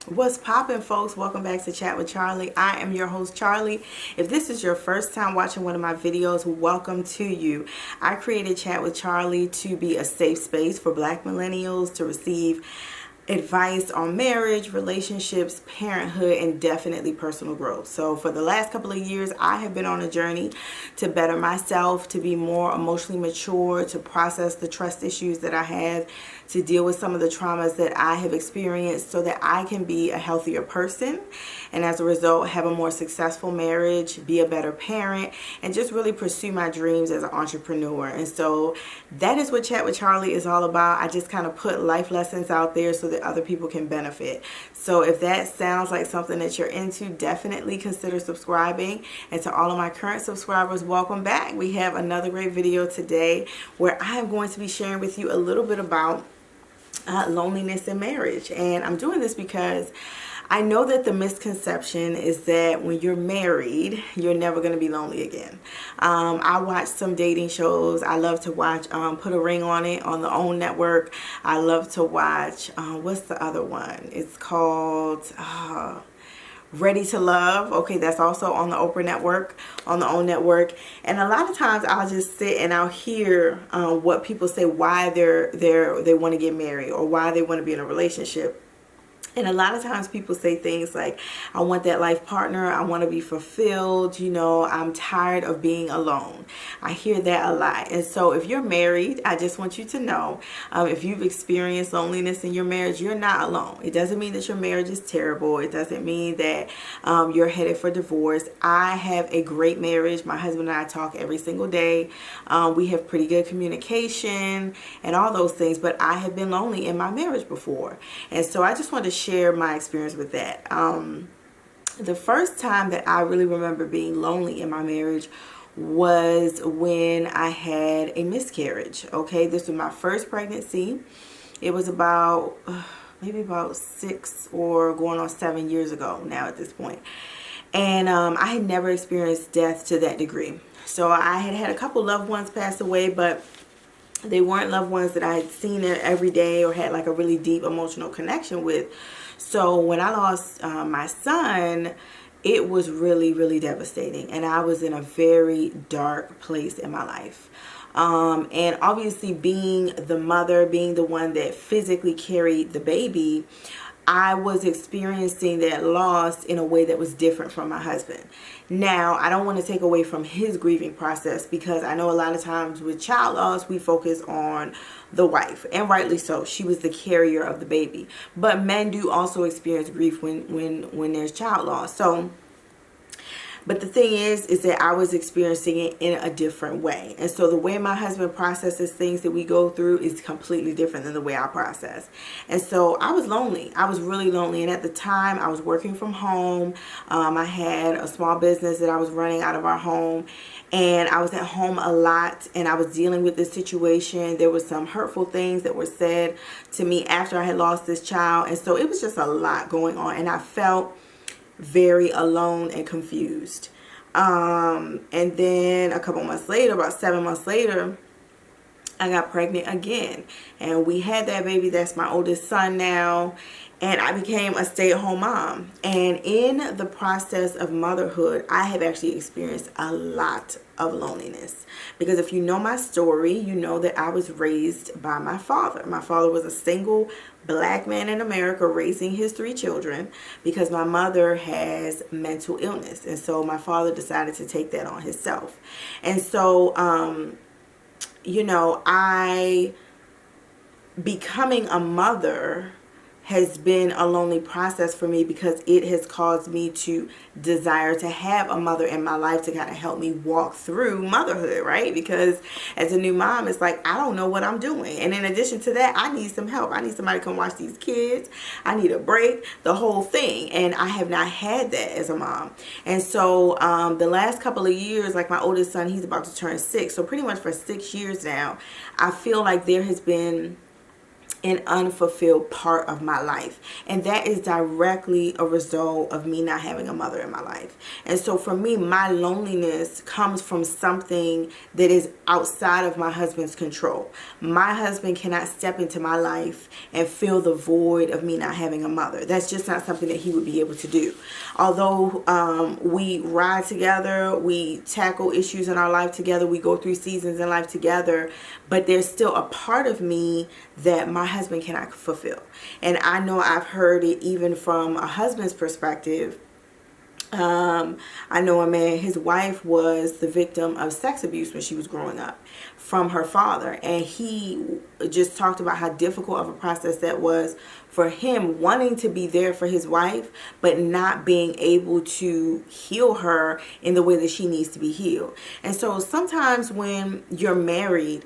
What's poppin', folks? Welcome back to Chat with Charlie. I am your host, Charlie. If this is your first time watching one of my videos, welcome to you. I created Chat with Charlie to be a safe space for Black millennials to receive advice on marriage, relationships, parenthood, and definitely personal growth. So for the last couple of years, I have been on a journey to better myself, to be more emotionally mature, to process the trust issues that I have, to deal with some of the traumas that I have experienced so that I can be a healthier person and as a result have a more successful marriage, be a better parent, and just really pursue my dreams as an entrepreneur. And so that is what Chat with Charlie is all about. I just kind of put life lessons out there so that other people can benefit. So if that sounds like something that you're into, definitely consider subscribing. And to all of my current subscribers, welcome back. We have another great video today where I am going to be sharing with you a little bit about loneliness in marriage. And I'm doing this because I know that the misconception is that when you're married, you're never going to be lonely again. I watch some dating shows. I love to watch Put a Ring on It on the OWN network. I love to watch, what's the other one? It's called Ready to Love. Okay, that's also on the Oprah network, on the OWN network. And a lot of times I'll just sit and I'll hear what people say, why they want to get married or why they want to be in a relationship. And a lot of times people say things like, I want that life partner, I want to be fulfilled, I'm tired of being alone. I hear that a lot. And so if you're married, I just want you to know, if you've experienced loneliness in your marriage, you're not alone. It doesn't mean that your marriage is terrible. It doesn't mean that you're headed for divorce. I have a great marriage. My husband and I talk every single day. We have pretty good communication and all those things, but I have been lonely in my marriage before. And so I just wanted to share my experience with that. The first time that I really remember being lonely in my marriage was when I had a miscarriage. Okay, this was my first pregnancy. It was about maybe about 6 or going on 7 years ago now at this point. And I had never experienced death to that degree. So I had had a couple loved ones pass away, but they weren't loved ones that I had seen every day or had like a really deep emotional connection with. So when I lost my son, it was really, really devastating. And I was in a very dark place in my life. And obviously being the mother, being the one that physically carried the baby, I was experiencing that loss in a way that was different from my husband. Now, I don't want to take away from his grieving process because I know a lot of times with child loss, we focus on the wife, and rightly so. She was the carrier of the baby. But men do also experience grief when there's child loss. But the thing is that I was experiencing it in a different way. And so the way my husband processes things that we go through is completely different than the way I process. And so I was lonely. I was really lonely. And at the time, I was working from home. I had a small business that I was running out of our home. And I was at home a lot. And I was dealing with this situation. There were some hurtful things that were said to me after I had lost this child. And so it was just a lot going on. And I felt very alone and confused. And then a couple months later, about 7 months later, I got pregnant again. And we had that baby. That's my oldest son now. And I became a stay-at-home mom. And in the process of motherhood, I have actually experienced a lot of loneliness. Because if you know my story, you know that I was raised by my father. My father was a single Black man in America raising his 3 children because my mother has mental illness. And so my father decided to take that on himself. And so, becoming a mother has been a lonely process for me because it has caused me to desire to have a mother in my life to kind of help me walk through motherhood, right? Because as a new mom, it's like, I don't know what I'm doing. And in addition to that, I need some help. I need somebody to come watch these kids. I need a break, the whole thing. And I have not had that as a mom. And so the last couple of years, like my oldest son, he's about to turn 6. So pretty much for 6 years now, I feel like there has been an unfulfilled part of my life. And that is directly a result of me not having a mother in my life. And so for me, my loneliness comes from something that is outside of my husband's control. My husband cannot step into my life and fill the void of me not having a mother. That's just not something that he would be able to do. Although we ride together, we tackle issues in our life together, we go through seasons in life together, but there's still a part of me that my husband cannot fulfill. And I know I've heard it even from a husband's perspective. I know a man, his wife was the victim of sex abuse when she was growing up from her father. And he just talked about how difficult of a process that was for him, wanting to be there for his wife, but not being able to heal her in the way that she needs to be healed. And so sometimes when you're married,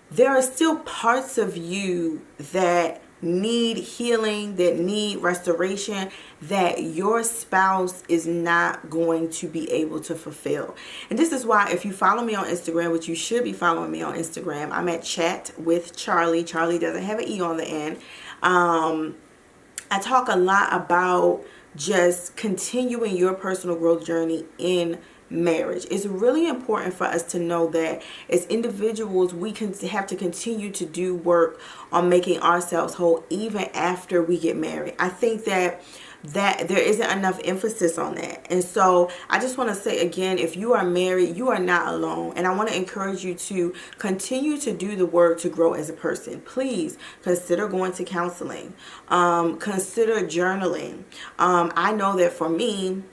there are still parts of you that need healing, that need restoration, that your spouse is not going to be able to fulfill. And this is why, if you follow me on Instagram, which you should be following me on Instagram, I'm at Chat with Charli. Charli doesn't have an E on the end. I talk a lot about just continuing your personal growth journey in marriage. It's really important for us to know that as individuals, we can have to continue to do work on making ourselves whole even after we get married. I think that there isn't enough emphasis on that. And so I just want to say again, if you are married, you are not alone. And I want to encourage you to continue to do the work to grow as a person. Please consider going to counseling. Consider journaling. I know that for me,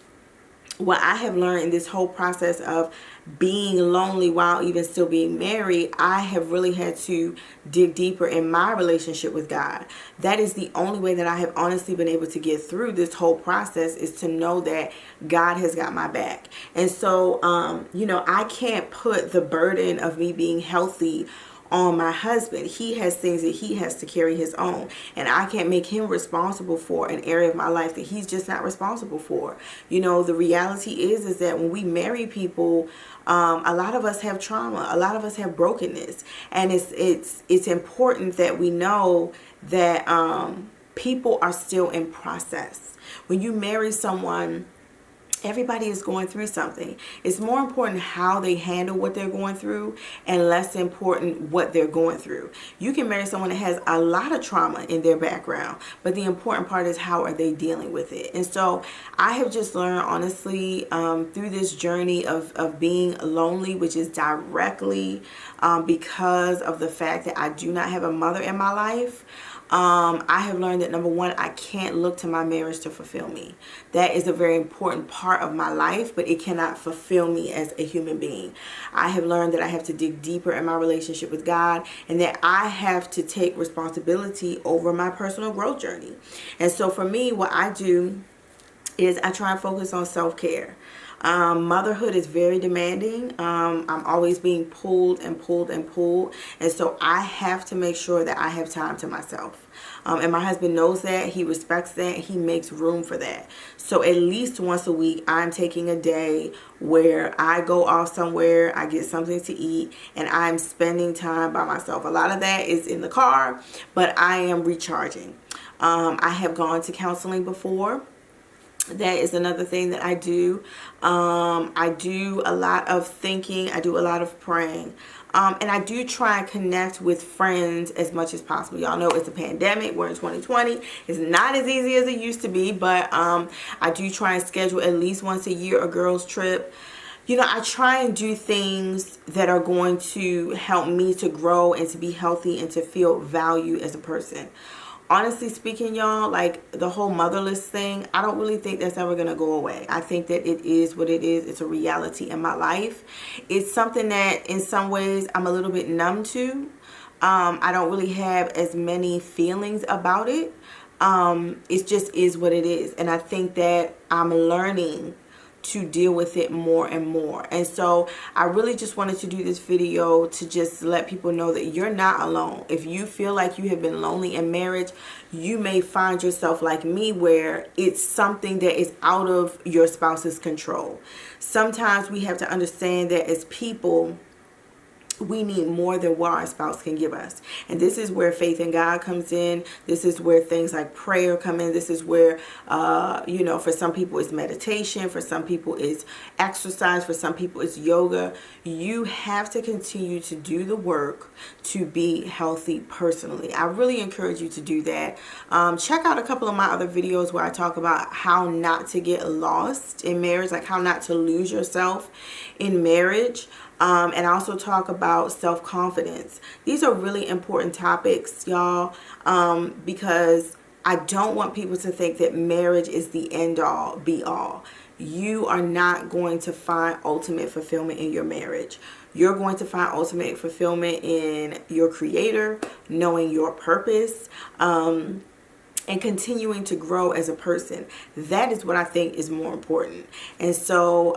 what I have learned in this whole process of being lonely while even still being married, I have really had to dig deeper in my relationship with God. That is the only way that I have honestly been able to get through this whole process, is to know that God has got my back. And so, I can't put the burden of me being healthy on my husband. He has things that he has to carry his own, and I can't make him responsible for an area of my life that he's just not responsible for. The reality is that when we marry people, a lot of us have trauma, a lot of us have brokenness, and it's important that we know that people are still in process. When you marry someone, everybody is going through something. It's more important how they handle what they're going through and less important what they're going through. You can marry someone that has a lot of trauma in their background, but the important part is how are they dealing with it. And so I have just learned, honestly, through this journey of being lonely, which is directly because of the fact that I do not have a mother in my life. I have learned that, number one, I can't look to my marriage to fulfill me. That is a very important part of my life, but it cannot fulfill me as a human being. I have learned that I have to dig deeper in my relationship with God, and that I have to take responsibility over my personal growth journey. And so for me, what I do is I try and focus on self-care. Motherhood is very demanding. I'm always being pulled and pulled and pulled. And so I have to make sure that I have time to myself. And my husband knows that. He respects that. He makes room for that. So at least once a week, I'm taking a day where I go off somewhere, I get something to eat, and I'm spending time by myself. A lot of that is in the car, but I am recharging. I have gone to counseling before. That is another thing that I do. I do a lot of thinking. I do a lot of praying. And I do try and connect with friends as much as possible. Y'all know it's a pandemic. We're in 2020. It's not as easy as it used to be. But I do try and schedule at least once a year a girls' trip. I try and do things that are going to help me to grow and to be healthy and to feel valued as a person. Honestly speaking, y'all, like the whole motherless thing, I don't really think that's ever going to go away. I think that it is what it is. It's a reality in my life. It's something that in some ways I'm a little bit numb to. I don't really have as many feelings about it. It just is what it is. And I think that I'm learning to deal with it more and more. And so I really just wanted to do this video to just let people know that you're not alone. If you feel like you have been lonely in marriage, you may find yourself like me, where it's something that is out of your spouse's control. Sometimes we have to understand that as people, we need more than what our spouse can give us. And this is where faith in God comes in. This is where things like prayer come in. This is where, for some people it's meditation. For some people it's exercise. For some people it's yoga. You have to continue to do the work to be healthy personally. I really encourage you to do that. Check out a couple of my other videos where I talk about how not to get lost in marriage, like how not to lose yourself in marriage. And I also talk about self-confidence. These are really important topics, y'all, because I don't want people to think that marriage is the end-all, be-all. You are not going to find ultimate fulfillment in your marriage. You're going to find ultimate fulfillment in your Creator, knowing your purpose, and continuing to grow as a person. That is what I think is more important. And so,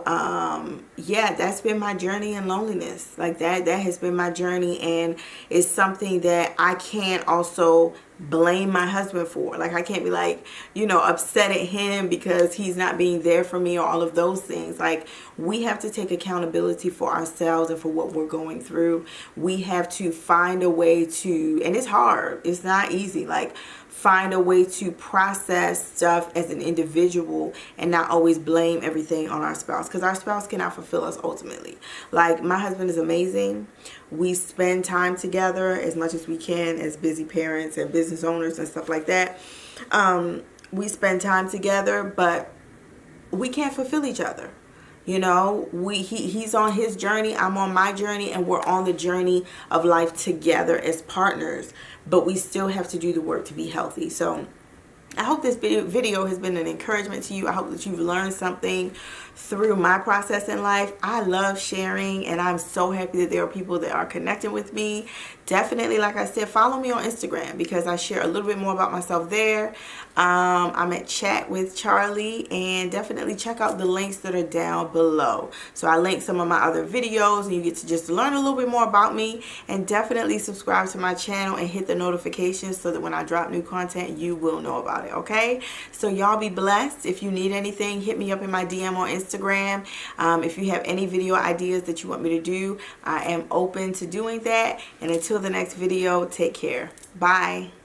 yeah, that's been my journey in loneliness. Like that has been my journey, and it's something that I can't also blame my husband for. Like I can't be like, upset at him because he's not being there for me or all of those things. Like we have to take accountability for ourselves and for what we're going through. We have to find a way to, and it's hard, it's not easy, like find a way to process stuff as an individual and not always blame everything on our spouse, because our spouse cannot fulfill us ultimately. Like my husband is amazing. We spend time together as much as we can as busy parents and business owners and stuff like that. We spend time together, but we can't fulfill each other. He's on his journey, I'm on my journey, and we're on the journey of life together as partners, but we still have to do the work to be healthy. So I hope this video has been an encouragement to you. I hope that you've learned something through my process in life. I love sharing, and I'm so happy that there are people that are connecting with me. Definitely, like I said, follow me on Instagram because I share a little bit more about myself there. I'm at Chat with Charli, and definitely check out the links that are down below. So I link some of my other videos, and you get to just learn a little bit more about me. And definitely subscribe to my channel and hit the notifications so that when I drop new content, you will know about it, okay? So y'all be blessed. If you need anything, hit me up in my DM on Instagram. If you have any video ideas that you want me to do, I am open to doing that. And until the next video, take care. Bye.